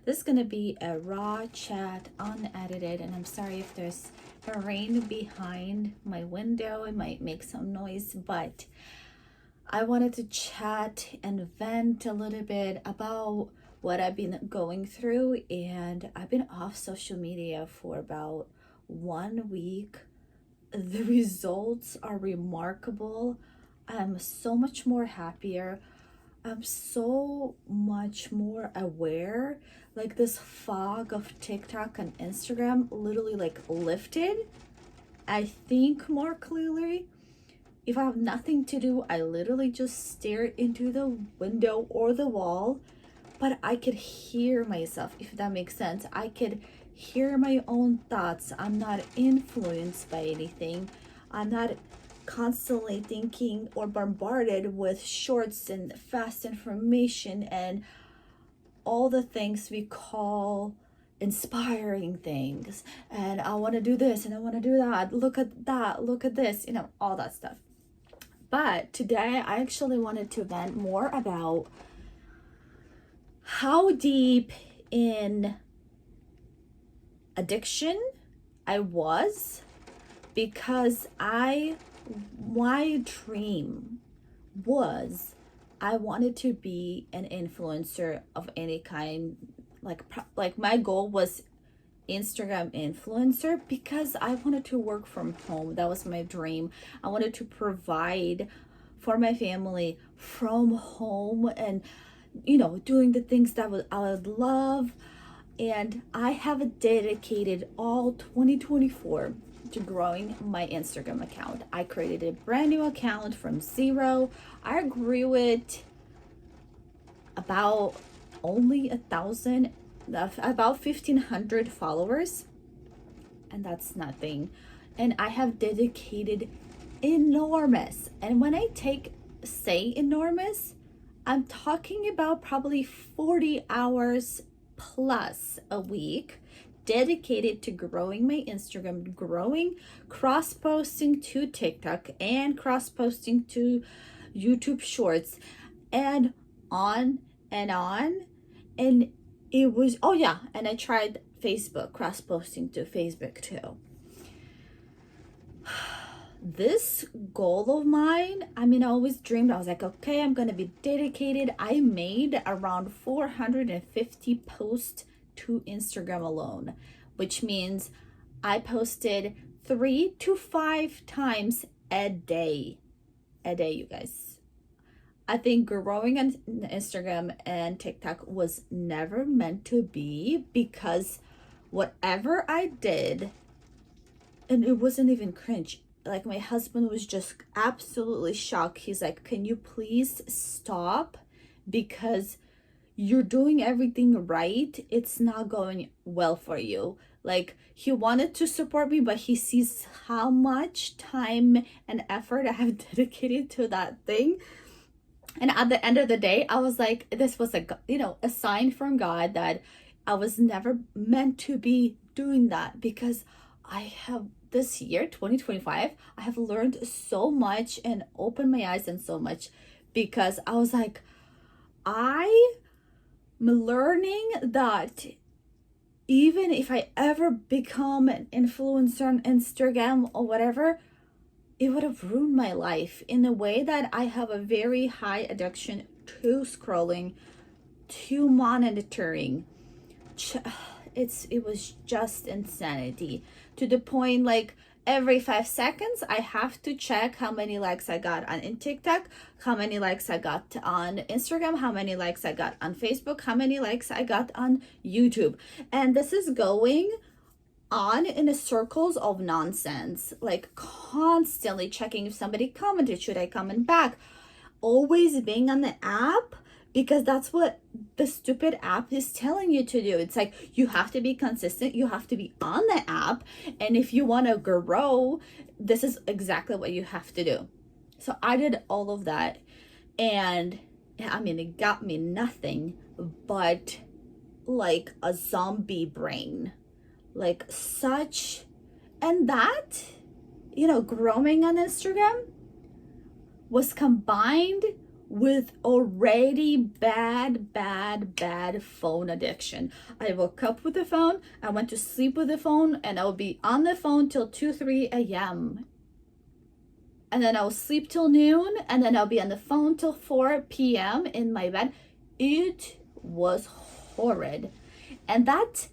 This is gonna be a raw chat, unedited, and I'm sorry if there's a rain behind my window. It might make some noise, but I wanted to chat and vent a little bit about what I've been going through, and I've been off social media for about 1 week. The results are remarkable. I'm so much more happier. I'm so much more aware. Like this fog of TikTok and Instagram literally like lifted. I think more clearly. If I have nothing to do, I literally just stare into the window or the wall, but I could hear myself, if that makes sense. I could hear my own thoughts. I'm not influenced by anything. I'm not constantly thinking or bombarded with shorts and fast information and all the things we call inspiring things. And I want to do this and I want to do that. Look at that. Look at this. All that stuff. But today I actually wanted to vent more about how deep in addiction I was, because my dream was I wanted to be an influencer of any kind. Like my goal was Instagram influencer, because I wanted to work from home. That was my dream. I wanted to provide for my family from home and doing the things that I would love. And I have dedicated all 2024 to growing my Instagram account. I created a brand new account from zero. I grew it about only 1,000, about 1,500 followers, and that's nothing. And I have dedicated enormous, and when I say enormous, I'm talking about probably 40 hours plus a week dedicated to growing my Instagram, growing, cross-posting to TikTok and cross-posting to YouTube Shorts, and on and on. And it was, oh yeah, and I tried Facebook, cross-posting to Facebook too. This goal of mine, I always dreamed, I was like, okay, I'm gonna be dedicated. I made around 450 posts to Instagram alone, which means I posted 3 to 5 times a day, you guys. I think growing on Instagram and TikTok was never meant to be, because whatever I did, and it wasn't even cringe. Like my husband was just absolutely shocked. He's like, can you please stop? Because you're doing everything right. It's not going well for you. Like, he wanted to support me, but he sees how much time and effort I have dedicated to that thing. And at the end of the day, I was like, this was a sign from God that I was never meant to be doing that, because this year, 2025, I have learned so much and opened my eyes and so much, because I was like, I'm learning that even if I ever become an influencer on Instagram or whatever, it would have ruined my life in a way that I have a very high addiction to scrolling, to monitoring. It was just insanity, to the point like every 5 seconds I have to check how many likes I got on TikTok, how many likes I got on Instagram, how many likes I got on Facebook, how many likes I got on YouTube. And this is going on in a circles of nonsense, like constantly checking if somebody commented, should I comment back, always being on the app, because that's what the stupid app is telling you to do. It's like, you have to be consistent, you have to be on the app, and if you want to grow, this is exactly what you have to do. So I did all of that, and it got me nothing but like a zombie brain, like such. And that, growing on Instagram was combined with already bad phone addiction. I woke up with the phone, I went to sleep with the phone, and I would be on the phone till 2, 3 a.m. And then I will sleep till noon, and then I'll be on the phone till 4 p.m. in my bed. It was horrid. And that,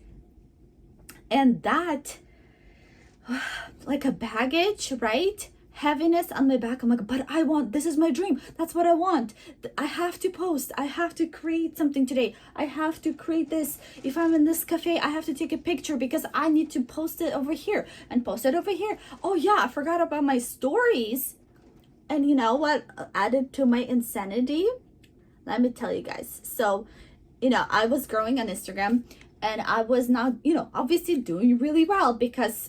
like a baggage, right? Heaviness on my back. I'm like, but I want, this is my dream. That's what I want. I have to post. I have to create something today. I have to create this. If I'm in this cafe, I have to take a picture because I need to post it over here and post it over here. Oh yeah, I forgot about my stories. And you know what added to my insanity? Let me tell you guys. So, I was growing on Instagram, and I was not, obviously doing really well because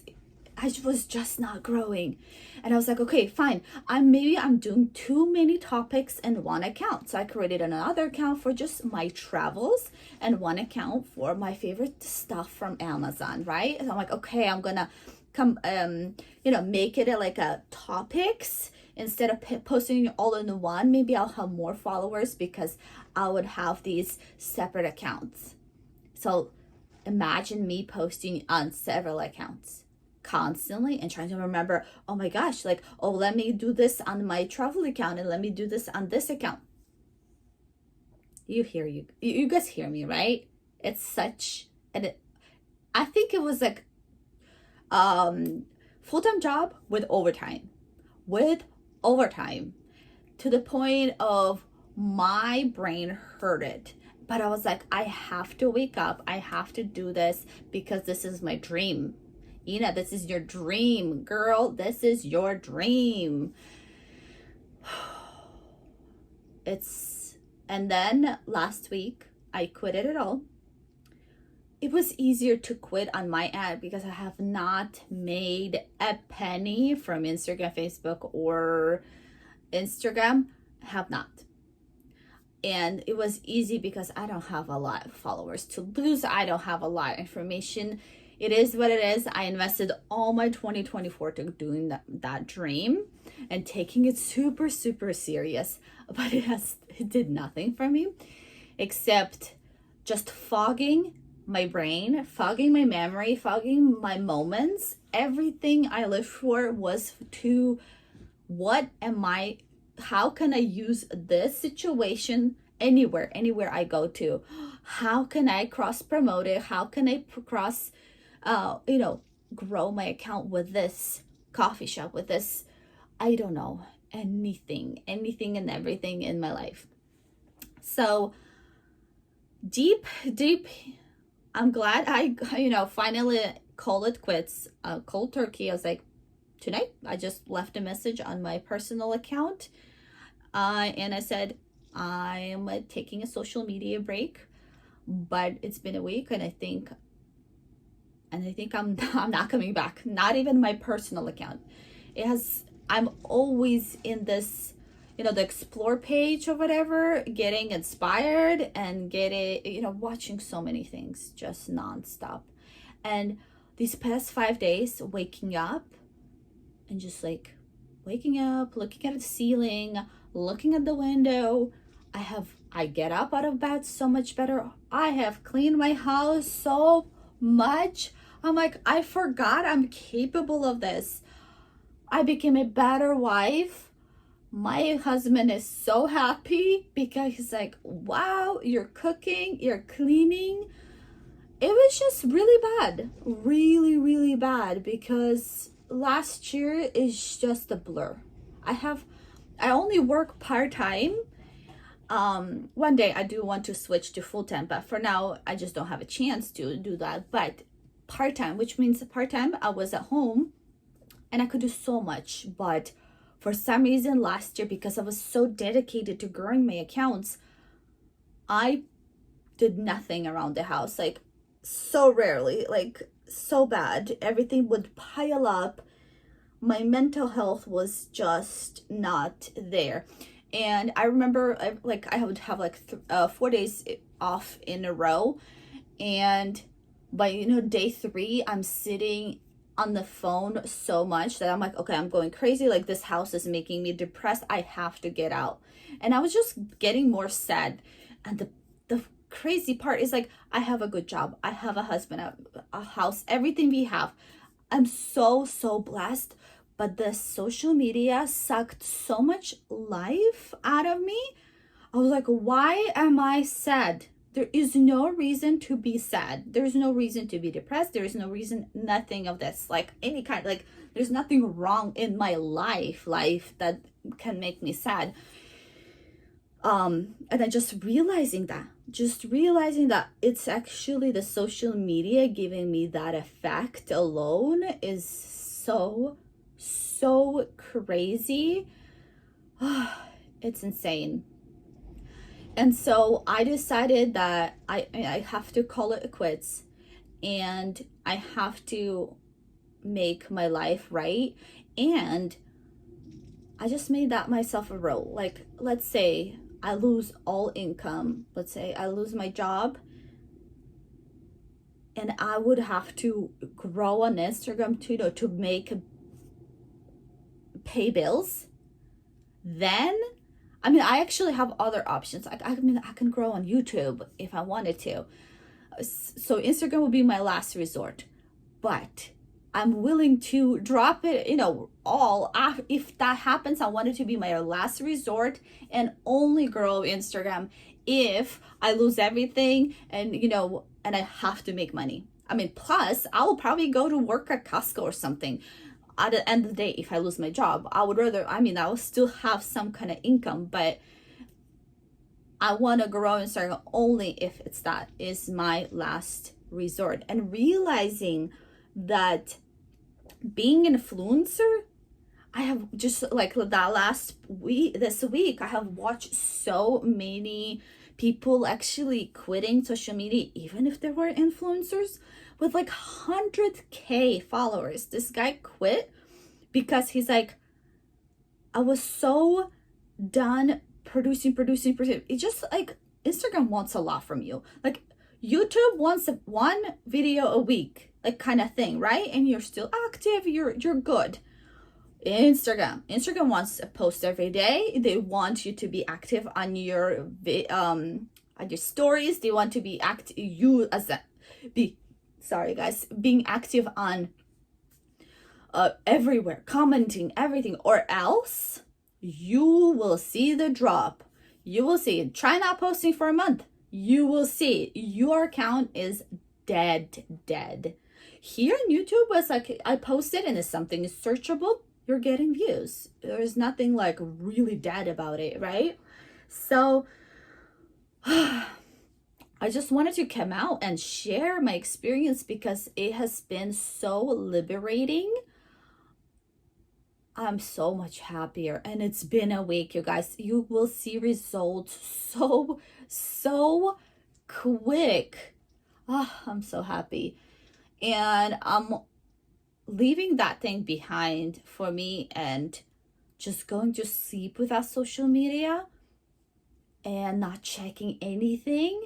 I was just not growing. And I was like, okay, fine. I'm doing too many topics in one account. So I created another account for just my travels and one account for my favorite stuff from Amazon, right? And I'm like, okay, I'm gonna make it like a topics instead of posting it all in one. Maybe I'll have more followers because I would have these separate accounts. So imagine me posting on several accounts constantly and trying to remember, oh my gosh, like, oh, let me do this on my travel account and let me do this on this account. You guys hear me, right? It's such I think it was like full-time job with overtime to the point of my brain hurted. But I was like, I have to wake up, I have to do this because this is my dream. This is your dream, girl. This is your dream. And then last week, I quit it all. It was easier to quit on my end because I have not made a penny from Instagram, Facebook, or Instagram. I have not. And it was easy because I don't have a lot of followers to lose. I don't have a lot of information. It is what it is. I invested all my 2024 to doing that dream and taking it super, super serious. But it did nothing for me except just fogging my brain, fogging my memory, fogging my moments. Everything I lived for was to how can I use this situation anywhere I go to? How can I cross promote it? How can I cross grow my account with this coffee shop, with this, I don't know, anything and everything in my life. So deep, I'm glad I, finally call it quits, cold turkey. I was like, tonight, I just left a message on my personal account. And I said, I'm taking a social media break, but it's been a week and I think I'm not coming back. Not even my personal account. I'm always in this, the explore page or whatever, getting inspired and watching so many things just nonstop. And these past 5 days, waking up, looking at the ceiling, looking at the window. I get up out of bed so much better. I have cleaned my house so much. I'm like, I forgot I'm capable of this. I became a better wife. My husband is so happy because he's like, wow, you're cooking, you're cleaning. It was just really bad, really, really bad, because last year is just a blur. I only work part-time. One day I do want to switch to full-time, but for now I just don't have a chance to do that. But part-time, which means part-time, I was at home and I could do so much. But for some reason last year, because I was so dedicated to growing my accounts, I did nothing around the house, like so rarely, like so bad. Everything would pile up. My mental health was just not there. And I remember I would have 4 days off in a row, and by day 3 I'm sitting on the phone so much that I'm like, okay, I'm going crazy. Like, this house is making me depressed. I have to get out. And I was just getting more sad. And the crazy part is, like, I have a good job. I have a husband, a house, everything we have. I'm so, so blessed. But the social media sucked so much life out of me. I was like, why am I sad? There is no reason to be sad. There's no reason to be depressed. There is no reason, nothing of this. Like, any kind, like, there's nothing wrong in my life that can make me sad. And then just realizing that it's actually the social media giving me that effect alone is so crazy. It's insane. And so I decided that I have to call it quits, and I have to make my life right. And I just made that myself a rule. Like, let's say I lose all income. Let's say I lose my job, and I would have to grow on Instagram to make pay bills. Then, I mean, I actually have other options. I mean, I can grow on YouTube if I wanted to. So Instagram would be my last resort. But I'm willing to drop it, all. If that happens, I want it to be my last resort and only grow Instagram if I lose everything and I have to make money. I mean, plus, I will probably go to work at Costco or something. At the end of the day, if I lose my job, I will still have some kind of income, but I want to grow Instagram only if that is my last resort. And realizing that being an influencer, I have just like this week, I have watched so many people actually quitting social media, even if they were influencers with like 100K followers. This guy quit because he's like, I was so done producing. It's just like Instagram wants a lot from you. Like, YouTube wants one video a week, like, kind of thing, right? And you're still active, you're good. Instagram wants a post every day. They want you to be active on your stories. They want to be being active on everywhere, commenting everything, or else you will see the drop. You will see. Try not posting for a month. You will see your account is dead. Here on YouTube, was like, I posted and if something is searchable, you're getting views. There's nothing like really dead about it, right? So I just wanted to come out and share my experience because it has been so liberating. I'm so much happier, and it's been a week, you guys. You will see results so quick. I'm so happy. And I'm leaving that thing behind for me and just going to sleep without social media and not checking anything.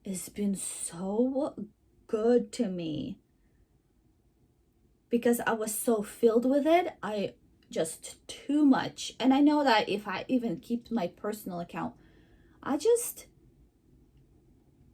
It's been so good to me because I was so filled with it. Just too much. And I know that if I even keep my personal account,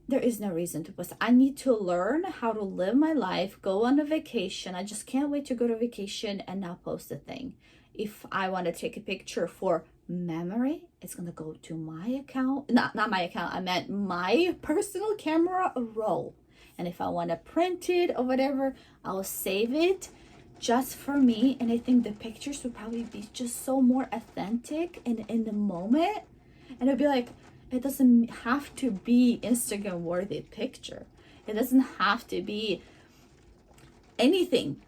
there is no reason to post. I need to learn how to live my life, go on a vacation. I just can't wait to go to vacation and not post a thing. If I want to take a picture for memory, it's going to go to my account. Not my account. I meant my personal camera roll. And if I want to print it or whatever, I'll save it just for me. And I think the pictures would probably be just so more authentic and in the moment. And it'd be like, it doesn't have to be Instagram worthy picture. It doesn't have to be anything.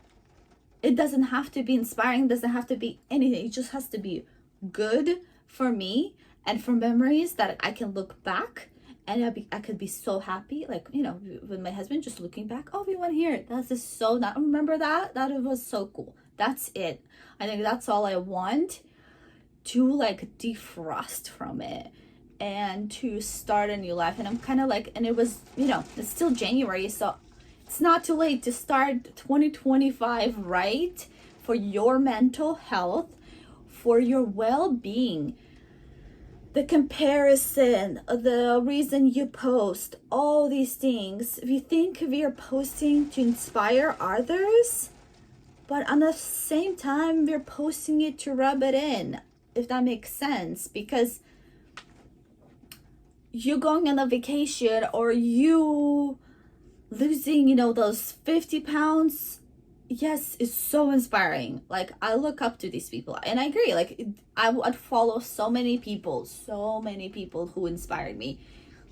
It doesn't have to be inspiring. It doesn't have to be anything. It just has to be good for me and for memories that I can look back and I could be so happy, like, with my husband, just looking back, oh, we went here. That's just so, not remember that it was so cool. That's it. I think that's all I want, to like defrost from it and to start a new life. And I'm kind of like, and it was, it's still January, so It's not too late to start 2025 right for your mental health, for your well-being. The comparison, the reason you post, all these things. If you think we are posting to inspire others, but on the same time, we're posting it to rub it in, if that makes sense. Because you going on a vacation or you losing, those 50 pounds, yes, it's so inspiring. Like, I look up to these people, and I agree. Like, I would follow so many people who inspired me.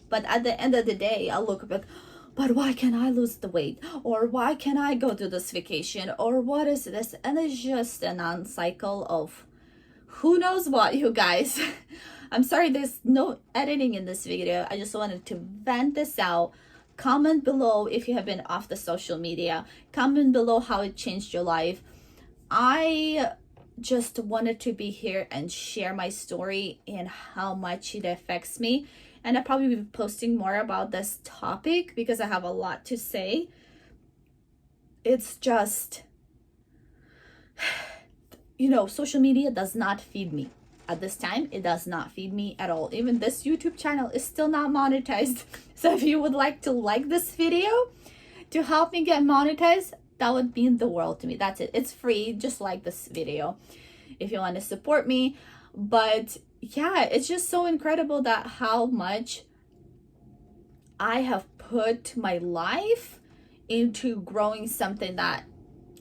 But at the end of the day, I look up like, but why can't I lose the weight? Or why can't I go to this vacation? Or what is this? And it's just a non-cycle of who knows what, you guys. I'm sorry, there's no editing in this video. I just wanted to vent this out. Comment below if you have been off the social media. Comment below how it changed your life. I just wanted to be here and share my story and how much it affects me. And I'll probably be posting more about this topic because I have a lot to say. It's just, social media does not feed me. At this time, it does not feed me at all. Even this YouTube channel is still not monetized. So if you would like to like this video to help me get monetized, that would mean the world to me. That's it. It's free. Just like this video if you want to support me. But yeah, it's just so incredible that how much I have put my life into growing something that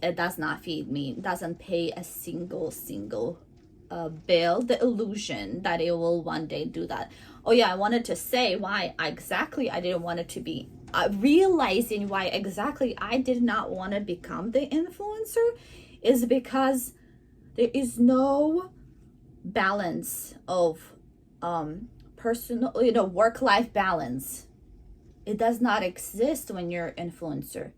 it does not feed me, doesn't pay a single bill, the illusion that it will one day do that. Oh yeah, I wanted to say why exactly I didn't want it to be, realizing why exactly I did not want to become the influencer is because there is no balance of personal, work-life balance. It does not exist when you're an influencer.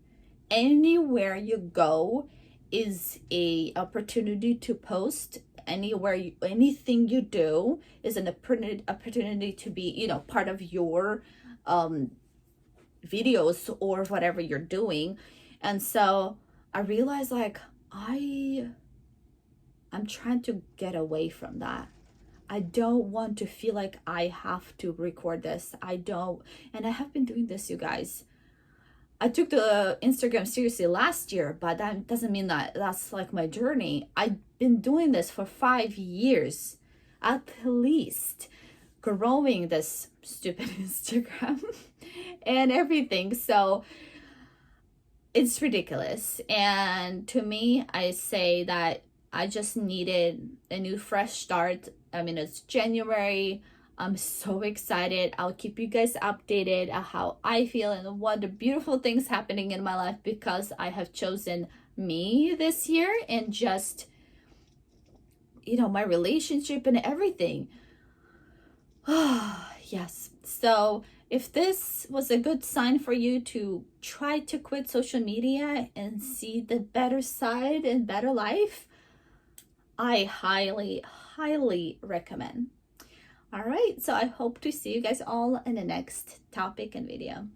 Anywhere you go is a opportunity to post. Anything you do is an opportunity to be, part of your videos or whatever you're doing. And so I realized, like, I'm trying to get away from that. I don't want to feel like I have to record this. And I have been doing this, you guys. I took the Instagram seriously last year, but that doesn't mean that that's like my journey. I've been doing this for 5 years, at least, growing this stupid Instagram and everything. So it's ridiculous. And to me, I say that I just needed a new fresh start. I mean, it's January. I'm so excited. I'll keep you guys updated on how I feel and what the beautiful things happening in my life because I have chosen me this year and just, my relationship and everything. Yes. So if this was a good sign for you to try to quit social media and see the better side and better life, I highly, highly recommend. All right, so I hope to see you guys all in the next topic and video.